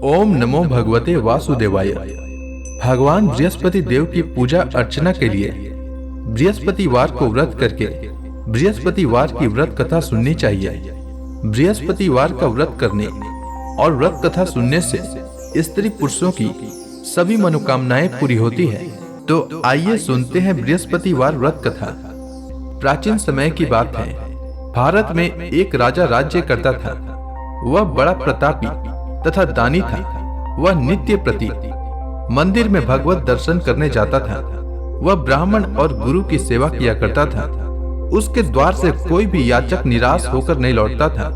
ओम नमो भगवते वासुदेवाय। भगवान बृहस्पति देव की पूजा अर्चना के लिए बृहस्पतिवार को व्रत करके बृहस्पतिवार की व्रत कथा सुननी चाहिए। बृहस्पतिवार का व्रत करने और व्रत कथा सुनने से स्त्री पुरुषों की सभी मनोकामनाएं पूरी होती है। तो आइए सुनते हैं बृहस्पतिवार व्रत कथा। प्राचीन समय की बात है, भारत में एक राजा राज्य करता था। वह बड़ा प्रतापी तथा दानी था। वह नित्य प्रति मंदिर में भगवत दर्शन करने जाता था। वह ब्राह्मण और गुरु की सेवा किया करता था। उसके द्वार से कोई भी याचक निराश होकर नहीं लौटता था।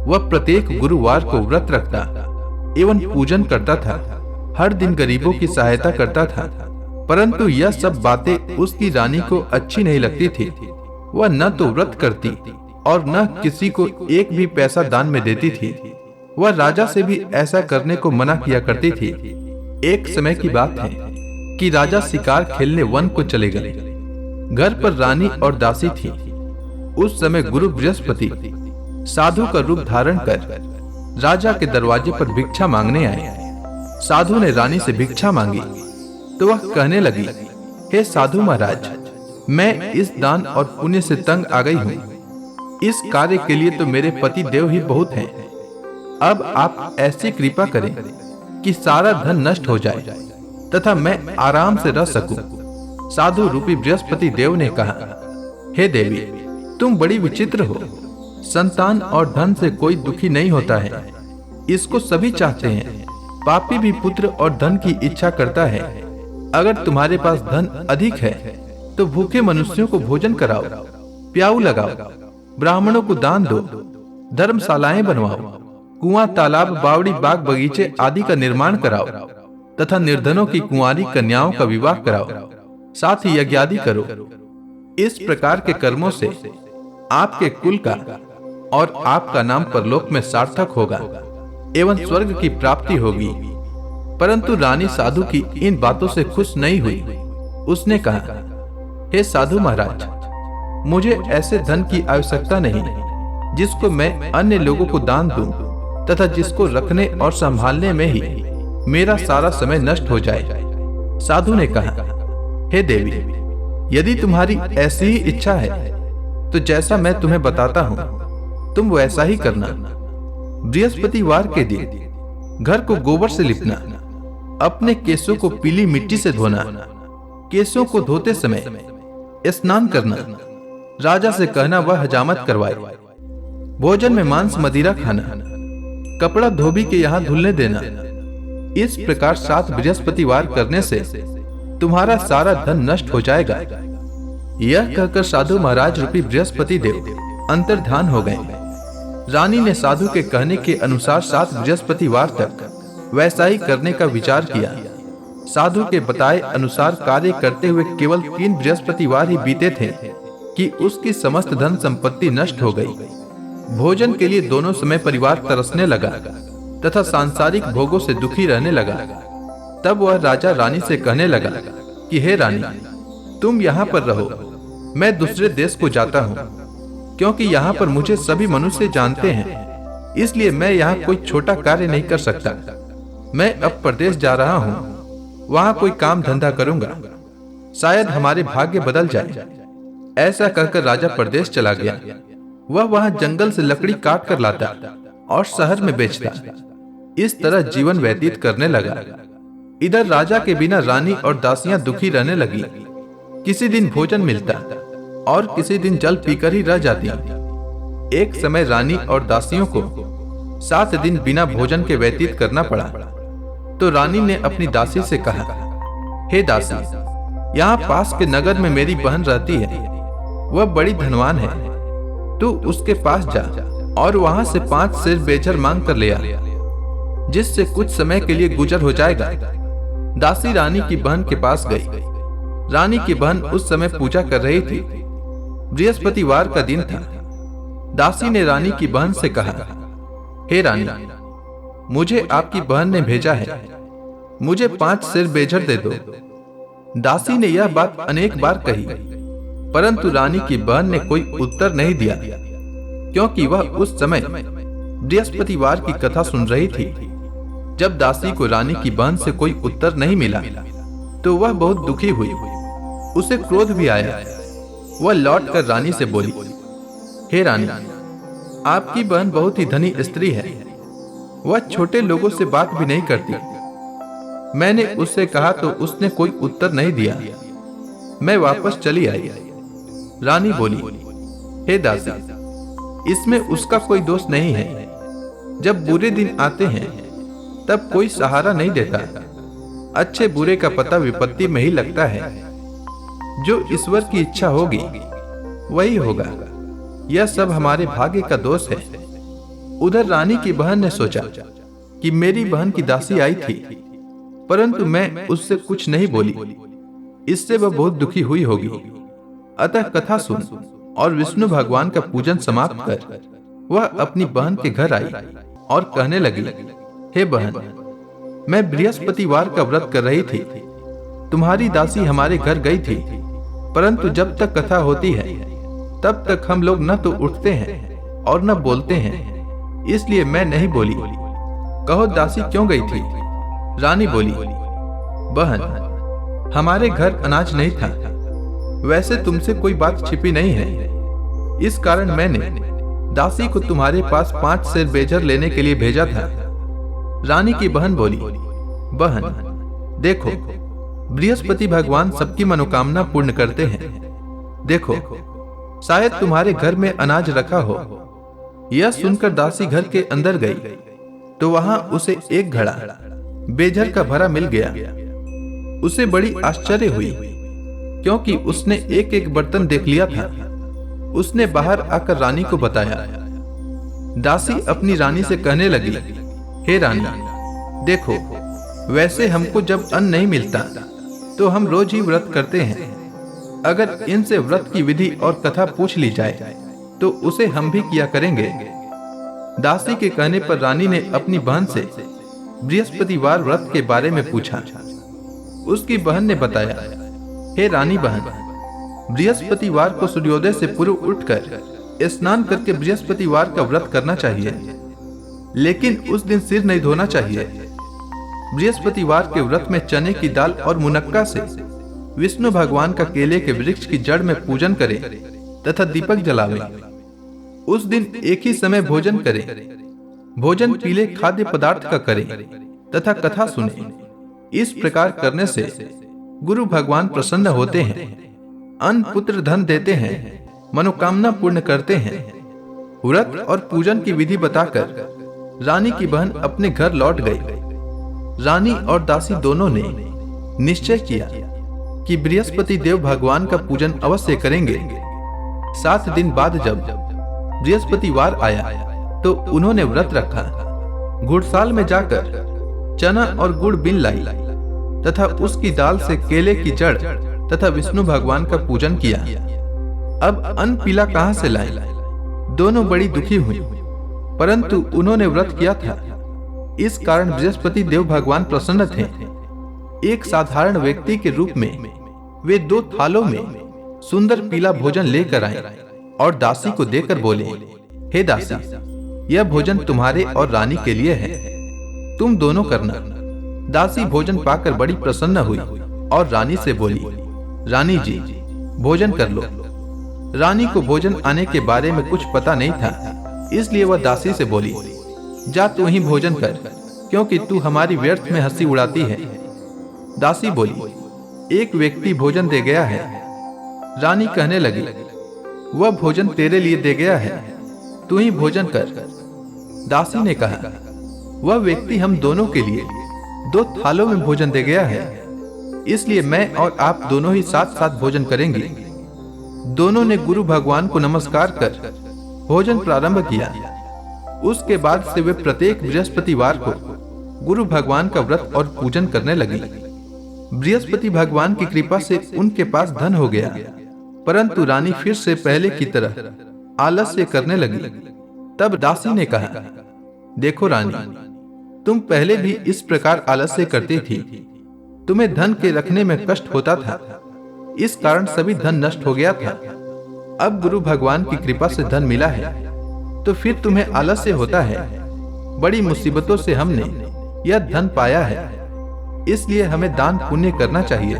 वह प्रत्येक गुरुवार को व्रत रखता एवं पूजन करता था। हर दिन गरीबों की सहायता करता था। परंतु यह सब बातें उसकी रानी को अच्छी नहीं लगती थी। वह न तो व्रत करती और न किसी को एक भी पैसा दान में देती थी। वह राजा से भी ऐसा करने को मना किया करती थी। एक समय की बात है कि राजा शिकार खेलने वन को चले गए। घर पर रानी और दासी थी। उस समय गुरु बृहस्पति साधु का रूप धारण कर राजा के दरवाजे पर भिक्षा मांगने आए। साधु ने रानी से भिक्षा मांगी तो वह कहने लगी, हे साधु महाराज, मैं इस दान और पुण्य से तंग आ गई हूँ। इस कार्य के लिए तो मेरे पति देव ही बहुत हैं। अब आप ऐसी कृपा करें कि सारा धन नष्ट हो जाए तथा मैं आराम से रह सकूं। साधु रूपी बृहस्पति देव ने कहा, हे देवी, तुम बड़ी विचित्र हो। संतान और धन से कोई दुखी नहीं होता है, इसको सभी चाहते हैं। पापी भी पुत्र और धन की इच्छा करता है। अगर तुम्हारे पास धन अधिक है तो भूखे मनुष्यों को भोजन कराओ, प्याऊ लगाओ, ब्राह्मणों को दान दो, धर्मशालाएं बनवाओ, कुआं, तालाब, बावड़ी, बाग, बगीचे आदि का निर्माण कराओ तथा निर्धनों की कुंवारी कन्याओं का विवाह कराओ, साथ ही यज्ञ आदि करो। इस प्रकार के कर्मों से आपके कुल का और आपका नाम परलोक में सार्थक होगा एवं स्वर्ग की प्राप्ति होगी। परंतु रानी साधु की इन बातों से खुश नहीं हुई। उसने कहा, हे साधु महाराज, मुझे ऐसे धन की आवश्यकता नहीं जिसको मैं अन्य लोगों को दान दूं तथा जिसको रखने और संभालने में ही मेरा सारा समय नष्ट हो जाए। साधु ने कहा, हे देवी, यदि तुम्हारी ऐसी ही इच्छा है तो जैसा मैं तुम्हें बताता हूं तुम वैसा ही करना। बृहस्पतिवार के दिन घर को गोबर से लिपना, अपने केसों को पीली मिट्टी से धोना, केसों को धोते समय स्नान करना, राजा से कहना वह हजामत करवाए, भोजन में मांस मदिरा खाना, कपड़ा धोबी के यहाँ धुलने देना। इस प्रकार 7 बृहस्पतिवार करने से तुम्हारा सारा धन नष्ट हो जाएगा। यह कहकर साधु महाराज रूपी बृहस्पति देव अंतर्धान हो गए। रानी ने साधु के कहने के अनुसार 7 बृहस्पतिवार तक वैसा ही करने का विचार किया। साधु के बताए अनुसार कार्य करते हुए केवल 3 बृहस्पतिवार ही बीते थे कि उसकी समस्त धन संपत्ति नष्ट हो गई। भोजन के लिए दोनों समय परिवार तरसने लगा तथा सांसारिक भोगों से दुखी रहने लगा। तब वह राजा रानी से कहने लगा कि हे रानी, तुम यहाँ पर रहो, मैं दूसरे देश को जाता हूँ, क्योंकि यहाँ पर मुझे सभी मनुष्य जानते हैं, इसलिए मैं यहाँ कोई छोटा कार्य नहीं कर सकता। मैं अब प्रदेश जा रहा हूँ, वहां कोई काम धंधा करूंगा, शायद हमारे भाग्य बदल जाए। ऐसा कहकर राजा प्रदेश चला गया। वह वहां जंगल से लकड़ी काट कर लाता और शहर में बेचता। इस तरह जीवन व्यतीत करने लगा। इधर राजा के बिना रानी और दासियां दुखी रहने लगी। किसी दिन भोजन मिलता और किसी दिन जल पीकर ही रह जाती। एक समय रानी और दासियों को 7 दिन बिना भोजन के व्यतीत करना पड़ा। तो रानी ने अपनी दासी से कहा, हे दासी, यहाँ पास के नगर में मेरी बहन रहती है। वह बड़ी धनवान है। तू उसके पास जा और वहां से 5 सेर बेचर मांग कर ले आ, जिससे कुछ समय के लिए गुजर हो जाएगा। दासी रानी की बहन के पास गई। रानी की बहन उस समय पूजा कर रही थी। बृहस्पतिवार का दिन था। दासी ने रानी की बहन से कहा, हे रानी, मुझे आपकी बहन ने भेजा है, मुझे 5 सेर बेचर दे दो। दासी ने यह बात अनेक बार कही, परंतु रानी की बहन ने कोई उत्तर नहीं दिया, क्योंकि वह उस समय बृहस्पतिवार की कथा सुन रही थी। जब दासी को रानी की बहन से कोई उत्तर नहीं मिला तो वह बहुत दुखी हुई। उसे क्रोध भी आया। वह लौटकर रानी से बोली, हे रानी, आपकी बहन बहुत ही धनी स्त्री है। वह छोटे लोगों से बात भी नहीं करती। मैंने उससे कहा तो उसने कोई उत्तर नहीं दिया। मैं वापस चली आई। रानी बोली, हे दासी, इसमें उसका कोई दोष नहीं है। जब बुरे दिन आते हैं तब कोई सहारा नहीं देता। अच्छे बुरे का पता विपत्ति में ही लगता है। जो ईश्वर की इच्छा होगी वही होगा। यह सब हमारे भाग्य का दोष है। उधर रानी की बहन ने सोचा कि मेरी बहन की दासी आई थी, परंतु मैं उससे कुछ नहीं बोली। इससे वह बहुत दुखी हुई होगी। अतः कथा सुन और विष्णु भगवान का पूजन समाप्त कर वह अपनी बहन के घर आई और कहने लगी, हे बहन, मैं बृहस्पतिवार का व्रत कर रही थी। तुम्हारी दासी हमारे घर गई थी, परंतु जब तक कथा होती है तब तक हम लोग न तो उठते हैं और न बोलते हैं, इसलिए मैं नहीं बोली। कहो दासी क्यों गई थी? रानी बोली, बहन, हमारे घर अनाज नहीं था। वैसे तुमसे कोई बात छिपी नहीं है। इस कारण मैंने दासी को तुम्हारे पास 5 सेर बेजर लेने के लिए भेजा था। रानी की बहन बोली, बहन, देखो, बृहस्पति भगवान सबकी मनोकामना पूर्ण करते हैं। देखो, शायद तुम्हारे घर में अनाज रखा हो। यह सुनकर दासी घर के अंदर गई तो वहां उसे एक घड़ा बेजर का भरा मिल गया। उसे बड़ी आश्चर्य हुई, क्योंकि उसने एक एक बर्तन देख लिया था। उसने बाहर आकर रानी को बताया। दासी अपनी रानी से कहने लगी, हे रानी, देखो, वैसे हमको जब अन्न नहीं मिलता तो हम रोज ही व्रत करते हैं। अगर इनसे व्रत की विधि और कथा पूछ ली जाए तो उसे हम भी किया करेंगे। दासी के कहने पर रानी ने अपनी बहन से बृहस्पतिवार व्रत के बारे में पूछा। उसकी बहन ने बताया, हे रानी बहन, बृहस्पतिवार को सूर्योदय से पूर्व उठकर स्नान करके बृहस्पतिवार का व्रत करना चाहिए, लेकिन उस दिन सिर नहीं धोना चाहिए। बृहस्पतिवार के व्रत में चने की दाल और मुनक्का से विष्णु भगवान का केले के वृक्ष की जड़ में पूजन करें तथा दीपक जलावे। उस दिन एक ही समय भोजन करें। भोजन पीले खाद्य पदार्थ का करें तथा कथा सुने। इस प्रकार करने से गुरु भगवान प्रसन्न होते हैं, अन्न पुत्र धन देते हैं, मनोकामना पूर्ण करते हैं। व्रत और पूजन की विधि बताकर रानी की बहन अपने घर लौट गई। रानी और दासी दोनों ने निश्चय किया कि बृहस्पति देव भगवान का पूजन अवश्य करेंगे। 7 दिन बाद जब बृहस्पतिवार आया तो उन्होंने व्रत रखा। घुड़साल में जाकर चना और गुड़ बिन लाई तथा उसकी दाल से केले की जड़ तथा विष्णु भगवान का पूजन किया। अब अन्न पीला कहां से लाए? दोनों बड़ी दुखी हुई, परंतु उन्होंने व्रत किया था, इस कारण बृहस्पति देव भगवान प्रसन्न थे। एक साधारण व्यक्ति के रूप में वे 2 थालों में सुंदर पीला भोजन लेकर आए और दासी को देकर बोले, हे दासी, यह भोजन तुम्हारे और रानी के लिए है, तुम दोनों करना। दासी भोजन पाकर बड़ी प्रसन्न हुई और रानी से बोली, रानी जी, भोजन कर लो। रानी को भोजन आने के बारे में कुछ पता नहीं था, इसलिए वह दासी से बोली, जा तू ही भोजन कर, क्योंकि तू हमारी व्यर्थ में हंसी उड़ाती है। दासी बोली, एक व्यक्ति भोजन दे गया है। रानी कहने लगी, वह भोजन तेरे लिए दे गया है, तू ही भोजन कर। दासी ने कहा, वह व्यक्ति हम दोनों के लिए 2 थालों में भोजन दे गया है, इसलिए मैं और आप दोनों ही साथ साथ भोजन करेंगे। दोनों ने गुरु भगवान को नमस्कार कर भोजन प्रारंभ किया। उसके बाद से वे प्रत्येक बृहस्पतिवार को गुरु भगवान का व्रत और पूजन करने लगी। बृहस्पति भगवान की कृपा से उनके पास धन हो गया, परंतु रानी फिर से पहले की तरह आलस्य करने लगी। तब दासी ने कहा, देखो रानी, तुम पहले भी इस प्रकार आलस्य करती थी। तुम्हें धन के रखने में कष्ट होता था, इस कारण सभी धन नष्ट हो गया था। अब गुरु भगवान की कृपा से धन मिला है तो फिर तुम्हें आलस्य होता है। बड़ी मुसीबतों से हमने यह धन पाया है, इसलिए हमें दान पुण्य करना चाहिए।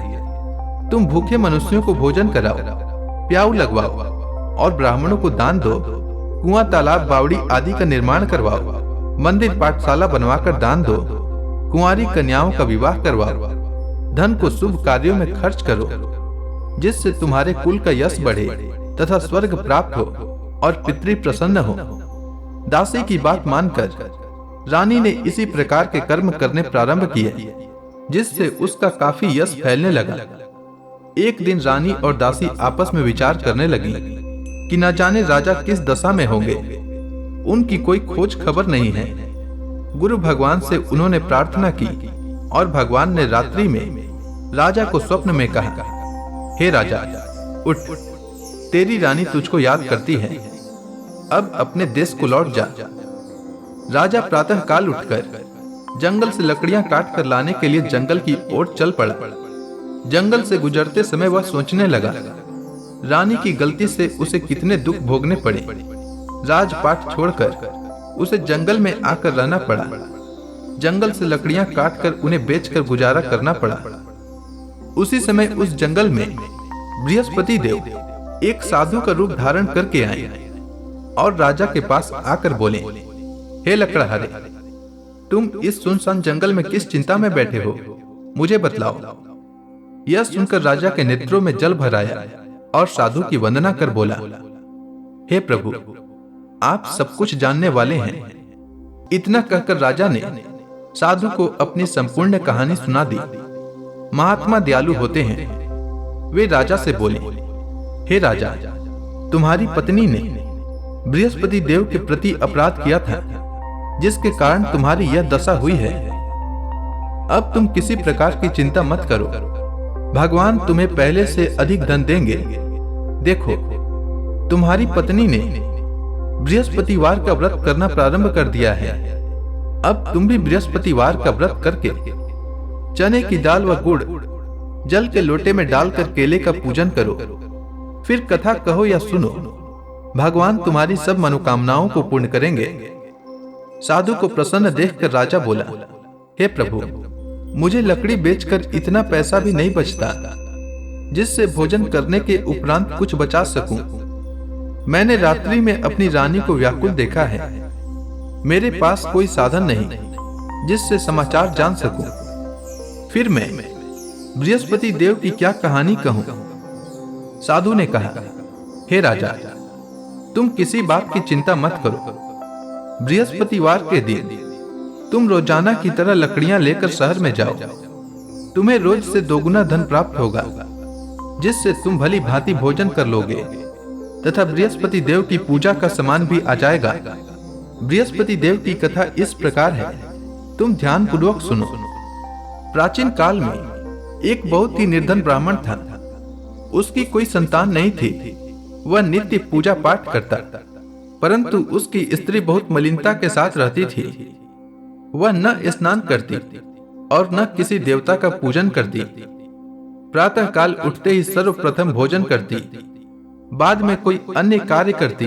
तुम भूखे मनुष्यों को भोजन कराओ, प्याऊ लगवाओ और ब्राह्मणों को दान दो। कुआं, तालाब, बावड़ी आदि का निर्माण करवाओ। मंदिर, पाठशाला बनवाकर दान दो। कुंवारी कन्याओं का विवाह करवाओ। धन को शुभ कार्यों में खर्च करो, जिससे तुम्हारे कुल का यश बढ़े तथा स्वर्ग प्राप्त हो और पितृ प्रसन्न हो। दासी की बात मानकर रानी ने इसी प्रकार के कर्म करने प्रारंभ किए, जिससे उसका काफी यश फैलने लगा। एक दिन रानी और दासी आपस में विचार करने लगी कि न जाने राजा किस दशा में होंगे। उनकी कोई खोज खबर नहीं है। गुरु भगवान से उन्होंने प्रार्थना की और भगवान ने रात्रि में राजा को स्वप्न में कहा, हे राजा, उठ, तेरी रानी तुझको याद करती है, अब अपने देश को लौट जा। राजा प्रातः काल उठकर जंगल से लकड़ियां काट कर लाने के लिए जंगल की ओर चल पड़ा। जंगल से गुजरते समय वह सोचने लगा, रानी की गलती से उसे कितने दुख भोगने पड़े। राजपाट छोड़कर उसे जंगल में आकर रहना पड़ा। जंगल से लकड़ियां काटकर उन्हें बेचकर गुजारा करना पड़ा। उसी समय उस जंगल में बृहस्पति देव एक साधु का रूप धारण करके आए और राजा के पास आकर बोले, हे लकड़हारे, तुम इस सुनसान जंगल में किस चिंता में बैठे हो, मुझे बतलाओ। यह सुनकर राजा के नेत्रों में जल भर आया और साधु की वंदना कर बोला, हे प्रभु, आप सब कुछ जानने वाले हैं। इतना कहकर राजा ने साधु को अपनी संपूर्ण कहानी सुना दी। महात्मा दयालु होते हैं। वे राजा से बोले, हे राजा, तुम्हारी पत्नी ने बृहस्पति देव के प्रति अपराध किया था, जिसके कारण तुम्हारी यह दशा हुई है। अब तुम किसी प्रकार की चिंता मत करो, भगवान तुम्हें पहले से अधिक धन देंगे। देखो, तुम्हारी पत्नी ने बृहस्पतिवार का व्रत करना प्रारंभ कर दिया है। अब तुम भी बृहस्पतिवार का व्रत करके चने की दाल व गुड़ जल के लोटे में डालकर केले का पूजन करो। फिर कथा कहो या सुनो, भगवान तुम्हारी सब मनोकामनाओं को पूर्ण करेंगे। साधु को प्रसन्न देखकर राजा बोला, हे प्रभु, मुझे लकड़ी बेचकर इतना पैसा भी नहीं बचता जिससे भोजन करने के उपरांत कुछ बचा सकूं। मैंने रात्रि में अपनी रानी को व्याकुल देखा है। मेरे पास कोई साधन नहीं जिससे समाचार जान सकूं। फिर मैं बृहस्पति देव की क्या कहानी कहूं? साधु ने कहा, हे राजा, तुम किसी बात की चिंता मत करो। बृहस्पतिवार के दिन तुम रोजाना की तरह लकड़ियां लेकर शहर में जाओ। तुम्हें रोज से दोगुना धन प्राप्त होगा, जिससे तुम भली भांति भोजन कर लोगे तथा बृहस्पति देव की पूजा का सामान भी आ जाएगा। बृहस्पति देव की कथा इस प्रकार है, तुम ध्यान पूर्वक सुनो। प्राचीन काल में एक बहुत ही निर्धन ब्राह्मण था। उसकी कोई संतान नहीं थी। वह नित्य पूजा पाठ करता, परंतु उसकी स्त्री बहुत मलिनता के साथ रहती थी। वह न स्नान करती और न किसी देवता का पूजन करती। प्रातः काल उठते ही सर्वप्रथम भोजन करती, बाद में कोई अन्य कार्य करती।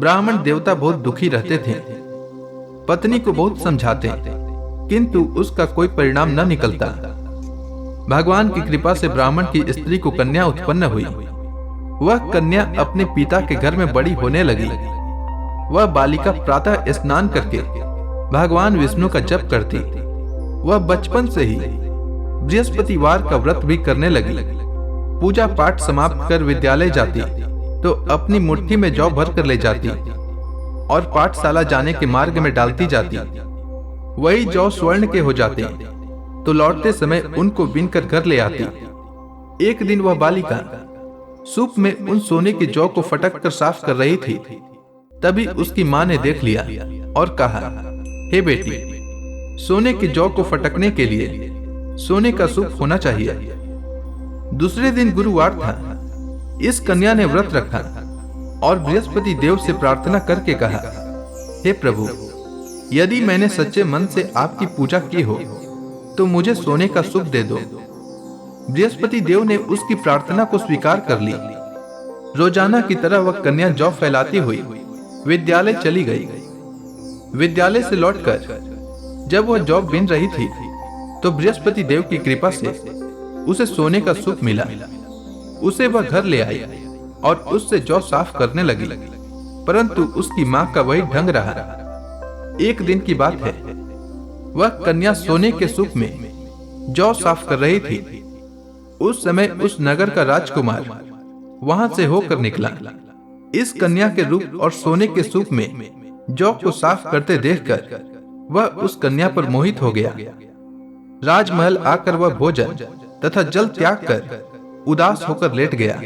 ब्राह्मण देवता बहुत दुखी रहते थे। पत्नी को बहुत समझाते, किंतु उसका कोई परिणाम न निकलता। भगवान की कृपा से ब्राह्मण की स्त्री को कन्या उत्पन्न हुई। वह कन्या अपने पिता के घर में बड़ी होने लगी। वह बालिका प्रातः स्नान करके भगवान विष्णु का जप करती। वह बचपन से ही बृहस्पतिवार का व्रत भी करने लगी। पूजा पाठ समाप्त कर विद्यालय जाती तो अपनी मुट्ठी में जौ भर कर ले जाती और पाठशाला जाने के मार्ग में डालती जाती। वही जौ स्वर्ण के हो जाते तो लौटते समय उनको बीनकर घर ले आती। एक दिन वह बालिका सूप में उन सोने के जौ को फटक कर साफ कर रही थी। तभी उसकी मां ने देख लिया और कहा, हे बेटी, सोने के जौ को फटकने के लिए सोने का सूप होना चाहिए। दूसरे दिन गुरुवार था। इस कन्या ने व्रत रखा और बृहस्पति देव से प्रार्थना करके कहा, हे प्रभु, यदि मैंने सच्चे मन से आपकी पूजा की हो तो मुझे सोने का सूप दे दो। बृहस्पति देव ने उसकी प्रार्थना को स्वीकार कर ली। रोजाना की तरह वह कन्या जौ फैलाती हुई विद्यालय चली गई। विद्यालय से लौटकर जब वह जौ बीन रही थी तो बृहस्पति देव की कृपा से उसे सोने का सुख मिला। उसे वह घर ले आई और उससे जौ साफ करने लगी, परंतु उसकी मां का वही ढंग रहा। एक दिन की बात है, वह कन्या सोने के सुख में जौ साफ कर रही थी। उस समय उस नगर का राजकुमार वहां से होकर निकला। इस कन्या के रूप और सोने के सुख में जौ को साफ करते देखकर वह उस कन्या पर मोहित हो गया। राजमहल आकर वह भोजन तथा जल त्याग कर उदास होकर लेट गया।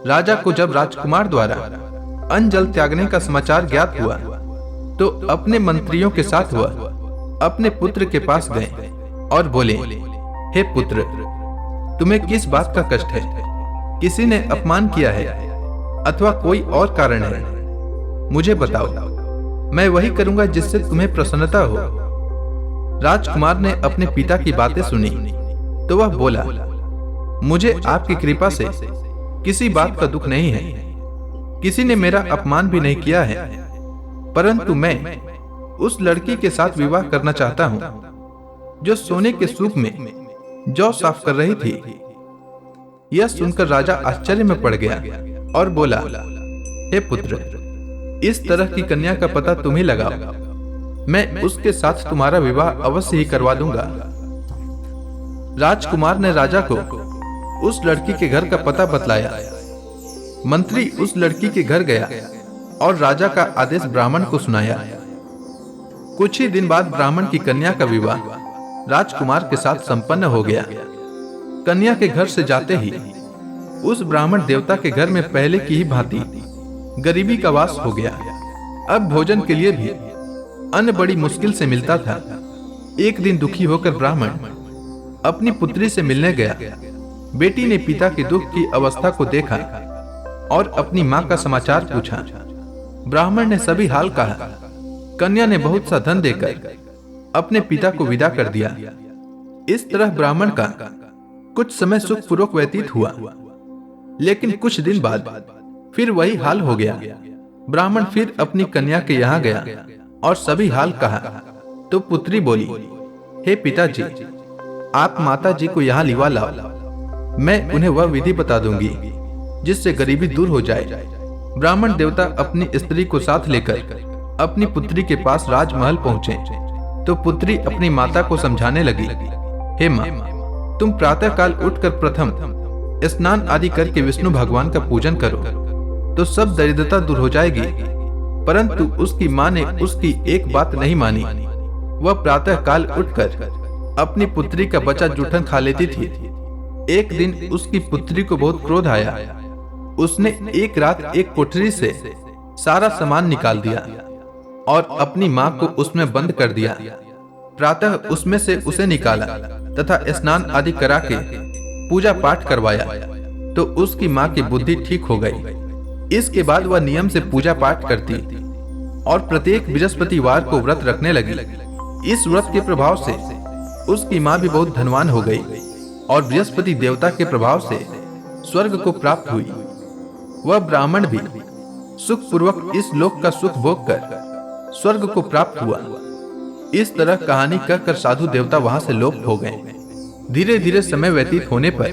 राजा को जब राजकुमार द्वारा अन्न जल त्यागने का समाचार ज्ञात हुआ तो अपने मंत्रियों के साथ वह अपने पुत्र के पास गए और बोले, हे पुत्र, तुम्हें किस बात का कष्ट है? किसी ने अपमान किया है अथवा कोई और कारण है? मुझे बताओ, मैं वही करूंगा जिससे तुम्हें प्रसन्नता हो। राजकुमार ने अपने पिता की बातें सुनी तो वह बोला, मुझे आपकी कृपा से किसी बात का दुख नहीं है। किसी ने मेरा अपमान भी नहीं किया है, परंतु मैं उस लड़की के साथ विवाह करना चाहता हूं जो सोने के सूप में जौ साफ कर रही थी। यह सुनकर राजा आश्चर्य में पड़ गया और बोला, हे पुत्र, इस तरह की कन्या का पता तुम ही लगाओ। मैं उसके साथ तुम्हारा विवाह अवश्य ही करवा दूंगा। राजकुमार ने राजा को उस लड़की के घर का पता बतलाया। मंत्री उस लड़की के घर गया और राजा का आदेश ब्राह्मण को सुनाया। कुछ ही दिन बाद ब्राह्मण की कन्या का विवाह राजकुमार के साथ संपन्न हो गया। कन्या के घर से जाते ही उस ब्राह्मण देवता के घर में पहले की ही भांति गरीबी का वास हो गया। अब भोजन के लिए भी अन्न बड़ी मुश्किल से मिलता था। एक दिन दुखी होकर ब्राह्मण अपनी पुत्री से मिलने गया। बेटी ने पिता के दुख की अवस्था को देखा और अपनी मां का समाचार पूछा। ब्राह्मण ने सभी हाल कहा। कन्या ने बहुत सा धन देकर अपने पिता को विदा कर दिया। इस तरह ब्राह्मण का कुछ समय सुखपूर्वक व्यतीत हुआ, लेकिन कुछ दिन बाद फिर वही हाल हो गया। ब्राह्मण फिर अपनी कन्या के यहाँ गया और सभी हाल कहा तो पुत्री बोली, हे पिताजी, आप माता जी को यहाँ लिवा लाओ। मैं उन्हें वह विधि बता दूंगी जिससे गरीबी दूर हो जाए। ब्राह्मण देवता अपनी स्त्री को साथ लेकर अपनी पुत्री के पास राजमहल पहुंचे तो पुत्री अपनी माता को समझाने लगी, हे माँ, तुम प्रातः काल उठकर प्रथम स्नान आदि करके विष्णु भगवान का पूजन करो तो सब दरिद्रता दूर हो जाएगी। परंतु उसकी माँ ने उसकी एक बात नहीं मानी। वह प्रातः काल उठकर अपनी पुत्री का बचा जूठन खा लेती थी। एक दिन उसकी पुत्री को बहुत क्रोध आया। उसने एक रात एक कोठरी से सारा सामान निकाल दिया और अपनी माँ को उसमें बंद कर दिया। प्रातः उसमें से उसे निकाला तथा स्नान आदि करा के पूजा पाठ करवाया तो उसकी माँ की बुद्धि ठीक हो गई। इसके बाद वह नियम से पूजा पाठ करती और प्रत्येक बृहस्पतिवार को व्रत रखने लगी। इस व्रत के प्रभाव से उसकी माँ भी बहुत धनवान हो गई और बृहस्पति देवता के प्रभाव से स्वर्ग को प्राप्त हुई। वह ब्राह्मण भी सुखपूर्वक इस लोक का सुख भोग कर स्वर्ग को प्राप्त हुआ। इस तरह कहानी कहकर साधु देवता वहां से लोप हो गए। धीरे धीरे समय व्यतीत होने पर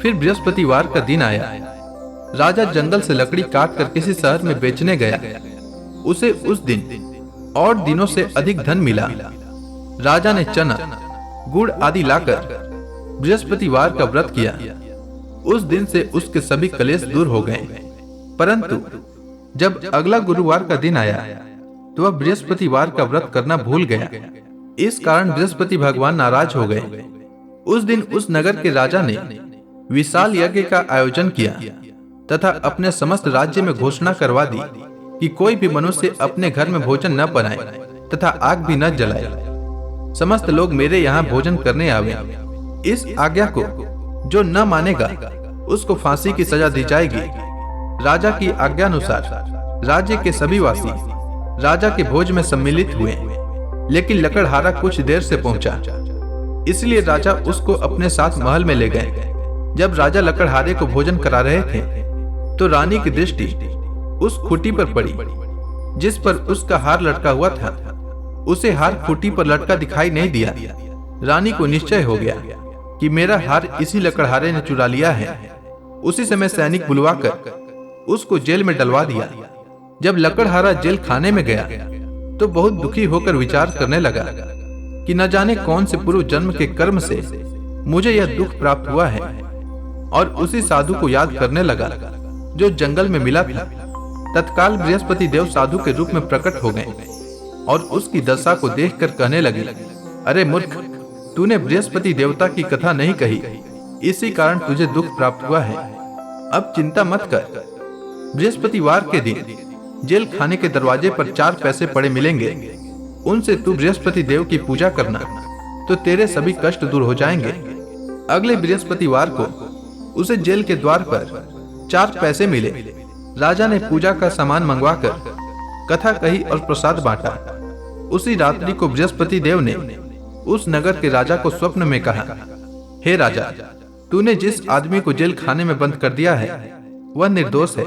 फिर बृहस्पतिवार का दिन आया। राजा जंगल से लकड़ी काट कर किसी शहर में बेचने गया। उसे उस दिन और दिनों से अधिक धन मिला। राजा ने चना, गुड़ आदि लाकर बृहस्पतिवार का व्रत किया। उस दिन से उसके सभी कलेश दूर हो गए। परंतु जब अगला गुरुवार का दिन आया तो वह बृहस्पतिवार का व्रत करना भूल गया। इस कारण बृहस्पति भगवान नाराज हो गए। उस दिन उस नगर के राजा ने विशाल यज्ञ का आयोजन किया तथा अपने समस्त राज्य में घोषणा करवा दी कि कोई भी मनुष्य अपने घर में भोजन न बनाए तथा आग भी न जलाए। समस्त लोग मेरे यहाँ भोजन करने आवे। इस आज्ञा को जो न मानेगा उसको फांसी की सजा दी जाएगी। राजा की आज्ञा अनुसार राज्य के सभी वासी राजा के भोज में सम्मिलित हुए, लेकिन लकड़हारा कुछ देर से पहुंचा, इसलिए राजा उसको अपने साथ महल में ले गए। जब राजा लकड़हारे को भोजन करा रहे थे तो रानी की दृष्टि उस खूंटी पर पड़ी जिस पर उसका हार लटका हुआ था। उसे हार खूंटी पर लटका दिखाई नहीं दिया। रानी को निश्चय हो गया कि मेरा हार इसी लकड़हारे ने चुरा लिया है। उसी समय सैनिक बुलवाकर उसको जेल में डलवा दिया। जब लकड़हारा जेल खाने में गया तो बहुत दुखी होकर विचार करने लगा कि न जाने कौन से पूर्व जन्म के कर्म से मुझे यह दुख प्राप्त हुआ है, और उसी साधु को याद करने लगा जो जंगल में मिला था। तत्काल बृहस्पति देव साधु के रूप में प्रकट हो गए और उसकी दशा को देखकर कहने लगे, अरे मूर्ख, तूने बृहस्पति देवता की कथा नहीं कही, इसी कारण तुझे दुख प्राप्त हुआ है। अब चिंता मत कर, बृहस्पतिवार के दिन जेल खाने के दरवाजे पर 4 पैसे पड़े मिलेंगे, उनसे तू बृहस्पति देव की पूजा करना तो तेरे सभी कष्ट दूर हो जाएंगे। अगले बृहस्पतिवार को उसे जेल के द्वार पर 4 पैसे मिले। राजा ने पूजा का सामान मंगवाकर कथा कही और प्रसाद बांटा। उसी रात्रि को बृहस्पति देव ने उस नगर के राजा को स्वप्न में कहा, हे राजा, तूने जिस आदमी को जेल खाने में बंद कर दिया है वह निर्दोष है,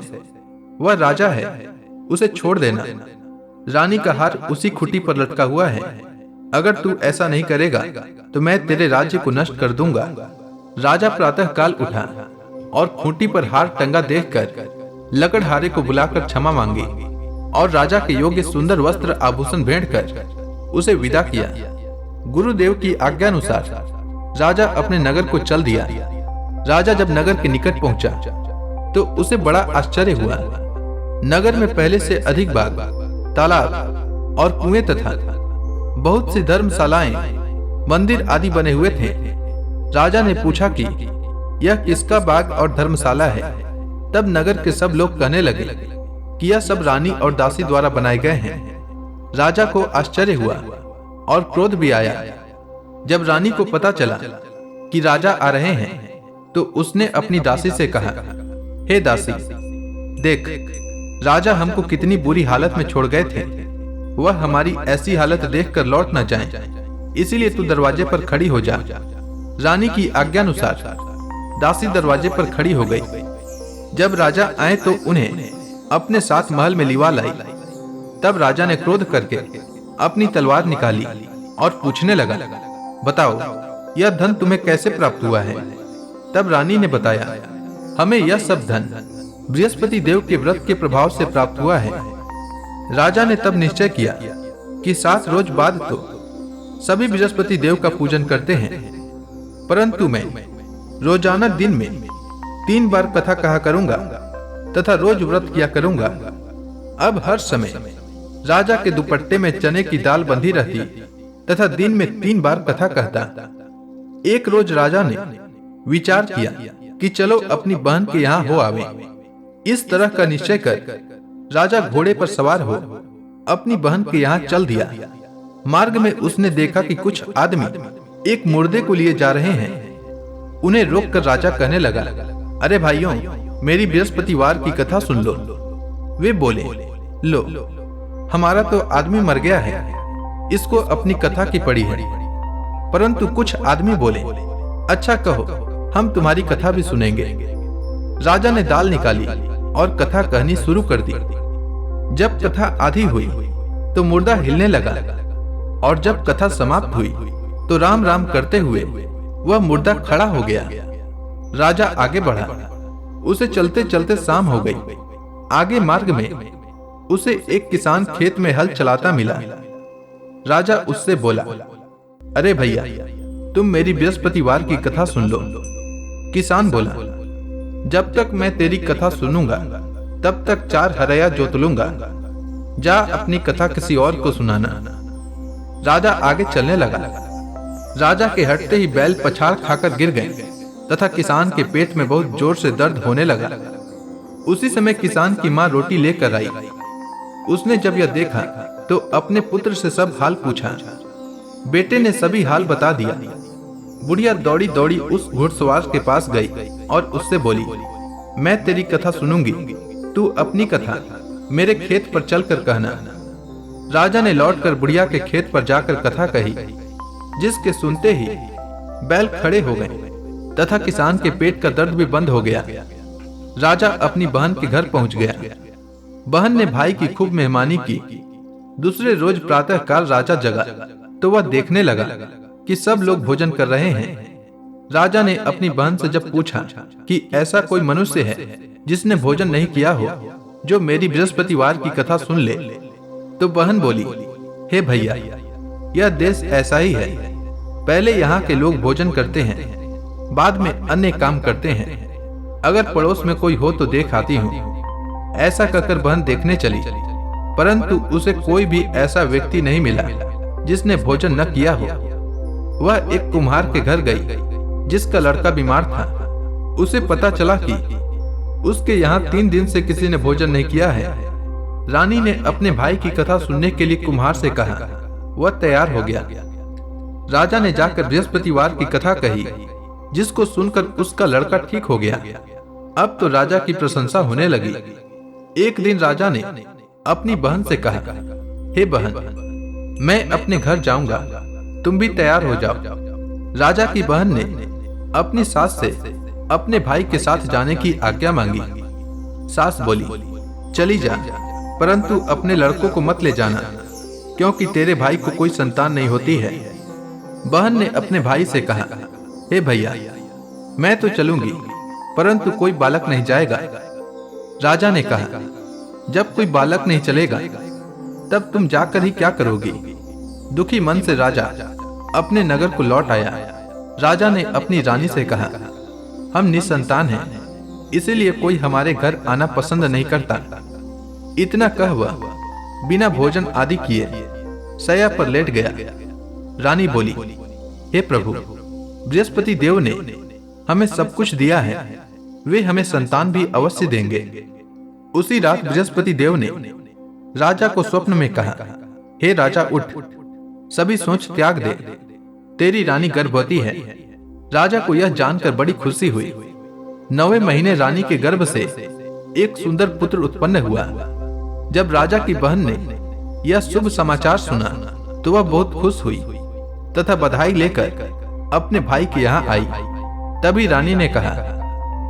वह राजा है, उसे छोड़ देना। रानी का हार उसी खूंटी पर लटका हुआ है। अगर तू ऐसा नहीं करेगा तो मैं तेरे राज्य को नष्ट कर दूंगा। राजा प्रातः काल उठा और खूंटी पर हार टंगा देखकर लकड़हारे को बुलाकर क्षमा मांगी और राजा के योग्य सुंदर वस्त्र आभूषण भेंट कर उसे विदा किया। गुरुदेव की आज्ञानुसार राजा अपने नगर को चल दिया। राजा जब नगर के निकट पहुंचा तो उसे बड़ा आश्चर्य हुआ। नगर में पहले से अधिक बाग, तालाब और कुएं तथा बहुत सी धर्मशालाएं, मंदिर आदि बने हुए थे। राजा ने पूछा कि यह किसका बाग और धर्मशाला है। तब नगर के सब लोग कहने लगे कि यह सब रानी और दासी द्वारा बनाए गए हैं। राजा को आश्चर्य हुआ और क्रोध भी आया। जब रानी को पता चला कि राजा आ रहे हैं तो उसने अपनी दासी से कहा, हे दासी, देख, राजा हमको कितनी बुरी हालत में छोड़ गए थे। वह हमारी ऐसी हालत देखकर लौट न जाएं, इसीलिए तू दरवाजे पर खड़ी हो जा। रानी की आज्ञानुसार दासी दरवाजे पर खड़ी हो गई। जब राजा आए तो उन्हें अपने साथ महल में लिवा लाई। तब राजा ने क्रोध करके अपनी तलवार निकाली और पूछने लगा, बताओ, यह धन तुम्हें कैसे प्राप्त हुआ है। तब रानी ने बताया, हमें यह सब धन बृहस्पति देव के व्रत के प्रभाव से प्राप्त हुआ है। राजा ने तब निश्चय किया कि 7 रोज बाद तो सभी बृहस्पति देव का पूजन करते हैं, परंतु मैं रोजाना दिन में 3 बार कथा कहा करूंगा तथा रोज व्रत किया करूंगा। अब हर समय राजा के दुपट्टे में चने की दाल बंधी रहती तथा दिन में 3 बार कथा कहता। एक रोज राजा ने विचार किया कि चलो अपनी बहन के यहाँ हो आवे। इस तरह का निश्चय कर राजा घोड़े पर सवार हो अपनी बहन के यहाँ चल दिया। मार्ग में उसने देखा कि कुछ आदमी एक मुर्दे को लिए जा रहे हैं। उन्हें रोककर राजा कहने लगा, अरे भाइयों, मेरी बृहस्पतिवार की कथा सुन लो। वे बोले, लो, हमारा तो आदमी मर गया है, इसको अपनी कथा की पड़ी है। परंतु कुछ आदमी बोले, अच्छा कहो, हम तुम्हारी कथा भी सुनेंगे। राजा ने दाल निकाली और कथा कहनी शुरू कर दी। जब कथा आधी हुई तो मुर्दा हिलने लगा और जब कथा समाप्त हुई तो राम राम करते हुए वह मुर्दा खड़ा हो गया। राजा आगे बढ़ा। उसे चलते चलते शाम हो गई। आगे मार्ग में उसे एक किसान खेत में हल चलाता मिला। राजा उससे बोला, अरे भैया, तुम मेरी बृहस्पतिवार की कथा सुन लो। किसान बोला, जब तक मैं तेरी कथा सुनूंगा तब तक 4 हरया जोत लूंगा। जा अपनी कथा किसी और को सुनाना। राजा आगे चलने लगा। राजा के हटते ही बैल पछाड़ खाकर गिर गए तथा किसान के पेट में बहुत जोर से दर्द होने लगा। उसी समय किसान की माँ रोटी लेकर आई। उसने जब यह देखा तो अपने पुत्र से सब हाल पूछा। बेटे ने सभी हाल बता दिया। बुढ़िया दौड़ी दौड़ी उस घुड़सवार के पास गई और उससे बोली, मैं तेरी कथा सुनूंगी, तू अपनी कथा मेरे खेत पर चलकर कहना। राजा ने लौटकर बुढ़िया के खेत पर जाकर कथा कही, जिसके सुनते ही बैल खड़े हो गए तथा किसान के पेट का दर्द भी बंद हो गया। राजा अपनी बहन के घर पहुंच गया। बहन ने भाई की खूब मेहमानी की दूसरे रोज प्रातः काल राजा जगा तो वह देखने लगा कि सब लोग भोजन कर रहे हैं। राजा ने अपनी बहन से जब पूछा कि ऐसा कोई मनुष्य है जिसने भोजन नहीं किया हो, जो मेरी बृहस्पतिवार की कथा सुन ले, तो बहन बोली, हे भैया, यह देश ऐसा ही है। पहले यहाँ के लोग भोजन करते हैं, बाद में अन्य काम करते हैं। अगर पड़ोस में कोई हो तो देख आती हूँ। ऐसा कहकर बहन देखने चली, परंतु उसे कोई भी ऐसा व्यक्ति नहीं मिला जिसने भोजन न किया हो। वह एक कुम्हार के घर गई जिसका लड़का बीमार था। उसे पता चला कि उसके यहाँ 3 दिन से किसी ने भोजन नहीं किया है। रानी ने अपने भाई की कथा सुनने के लिए कुम्हार से कहा। वह तैयार हो गया। राजा ने जाकर बृहस्पतिवार की कथा कही, जिसको सुनकर उसका लड़का ठीक हो गया। अब तो राजा की प्रशंसा होने लगी। एक दिन राजा ने अपनी बहन से कहा, हे बहन, मैं अपने घर जाऊंगा, तुम भी तैयार हो जाओ। राजा की बहन ने अपनी सास से अपने भाई के साथ जाने की आज्ञा मांगी। सास बोली, चली जा, परंतु अपने लड़कों को मत ले जाना, क्योंकि तेरे भाई को कोई संतान नहीं होती है। बहन ने अपने भाई से कहा, हे भैया, मैं तो चलूंगी, परंतु कोई बालक नहीं जाएगा। राजा ने कहा, जब कोई बालक नहीं चलेगा तब तुम जाकर ही क्या करोगी? दुखी मन से राजा अपने नगर को लौट आया। राजा ने अपनी रानी से कहा, हम निसंतान हैं, इसीलिए कोई हमारे घर आना पसंद नहीं करता। इतना कह वह बिना भोजन आदि किए शैया पर लेट गया। रानी बोली, हे प्रभु, बृहस्पति देव ने हमें सब कुछ दिया है, वे हमें संतान भी अवश्य देंगे। उसी रात बृहस्पति देव ने राजा को स्वप्न में कहा, हे राजा, उठ, सभी सोच त्याग दे, तेरी रानी गर्भवती है। राजा को यह जानकर बड़ी खुशी हुई। 9वें महीने रानी के गर्भ से एक सुंदर पुत्र उत्पन्न हुआ। जब राजा की बहन ने यह शुभ समाचार सुना तो वह बहुत खुश हुई तथा बधाई लेकर अपने भाई के यहाँ आई। तभी रानी ने कहा,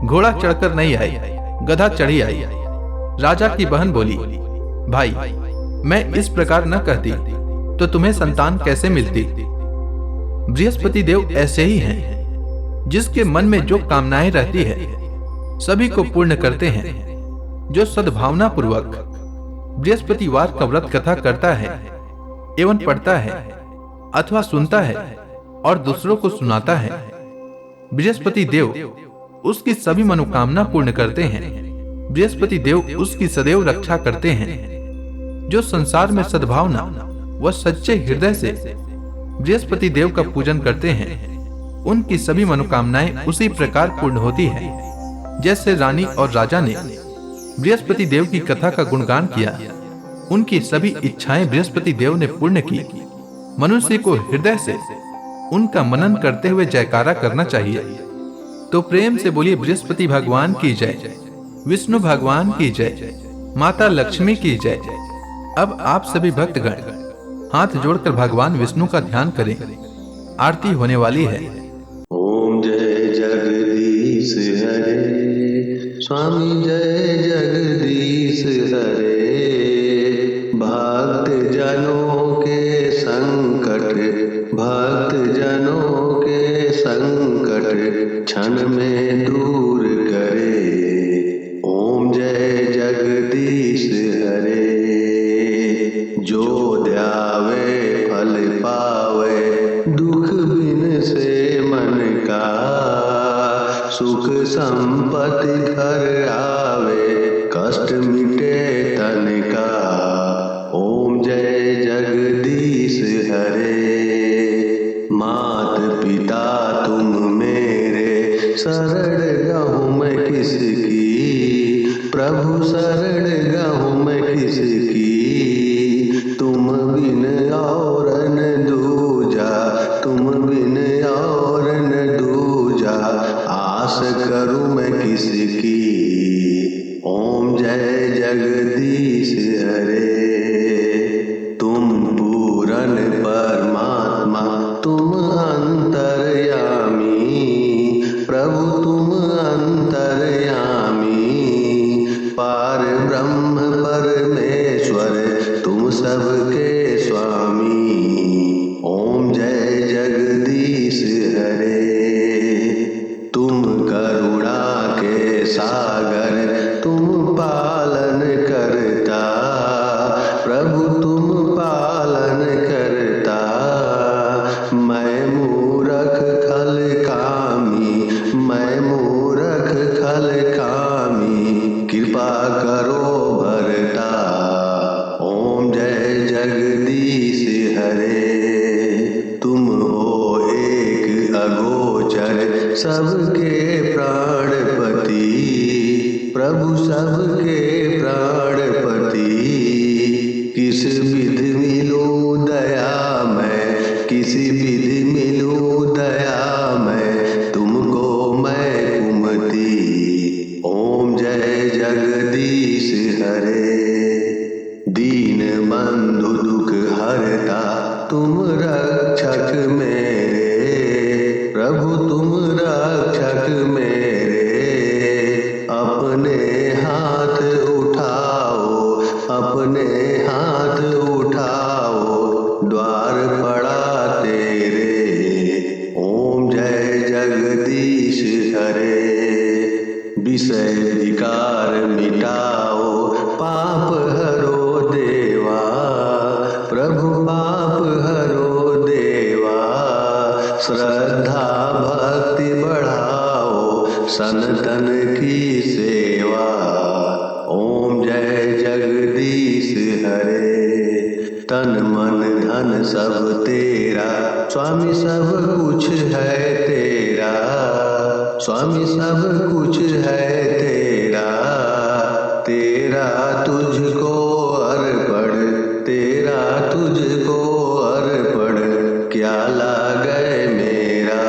घोड़ा चढ़कर नहीं आई, गधा चढ़ी आई। राजा की बहन बोली, भाई, मैं इस प्रकार न कहती तो तुम्हें संतान कैसे मिलती? बृहस्पति देव ऐसे ही हैं, जिसके मन में जो कामनाएं रहती है सभी को पूर्ण करते हैं। जो सद्भावना पूर्वक बृहस्पतिवार का व्रत कथा करता है एवं पढ़ता है अथवा सुनता है और दूसरों को सुनाता है, बृहस्पति देव उसकी सभी मनोकामना पूर्ण करते हैं। बृहस्पति देव उसकी सदैव रक्षा करते हैं। जो संसार में सद्भावना व सच्चे हृदय से बृहस्पति देव का पूजन करते हैं, उनकी सभी मनोकामनाएं उसी प्रकार पूर्ण होती है जैसे रानी और राजा ने बृहस्पति देव की कथा का गुणगान किया। उनकी सभी इच्छाएं बृहस्पति देव ने पूर्ण की। मनुष्य को हृदय से उनका मनन करते हुए जयकारा करना चाहिए। तो प्रेम से बोलिए, बृहस्पति भगवान की जय, विष्णु भगवान की जय, माता लक्ष्मी की जय। अब आप सभी भक्तगण हाथ जोड़कर भगवान विष्णु का ध्यान करें। आरती होने वाली है। ओम जय जगदीश हरे, स्वामी जय जगदीश हरे। भक्त जनों के संकट, भक्त जनों के संकट क्षण में दूर करे। ओम जय जगदीश हरे। जो ध्यावे फल पावे, दुख बिन से मन का, सुख संपत्ति घर आवे, कष्ट मिटे तन का। ओम जय जगदीश हरे। मात पिता तुम मेरे, शरण गहूँ मैं किसकी, प्रभु शरण गहूँ मैं किसकी। तुम बिन और न दूजा, तुम बिन और न दूजा, आस करूं मैं किसकी। ओम जय जगदीश हरे। तुम पूरन परमात्मा, तुम अंतर्यामी, प्रभु तुम अंतर्यामी। पार ब्रह्म परमेश्वर तुम सबके मैं मूरख खल कामी, मैं मूरख खल कामी, कृपा करो भरता। ओम जय जगदीश हरे। तुम हो एक अगोचर सबके प्राणपति, प्रभु सबके प्राणपति। किस विधि मिलूं दया मैं, किस विधि मिलूं दया मैं, तुमको मैं कुमति। ओम जय जगदीश हरे। दीन बंधु दुख हरता, तुम रक्षक मेरे, प्रभु तुम रक्षक मेरे। अपने हाथ उठाओ, अपने हाथ उठाओ, द्वार पड़ा तेरे। ओम जय जगदीश हरे। विषय विकार मिटाओ, पाप हरो देवा, प्रभु पाप हरो देवा। श्रद्धा भक्ति बढ़ाओ, सनातन की सेवा। ओम जय जगदीश हरे। तन मन धन सब तेरा, स्वामी सब कुछ है तेरा, स्वामी सब कुछ है तेरा। तेरा तुझको अर्पण, तेरा तुझको अर्पण, क्या लागे मेरा।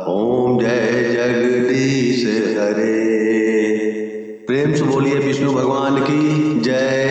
ओम जय जगदीश हरे। प्रेम से बोलिए विष्णु भगवान की जय।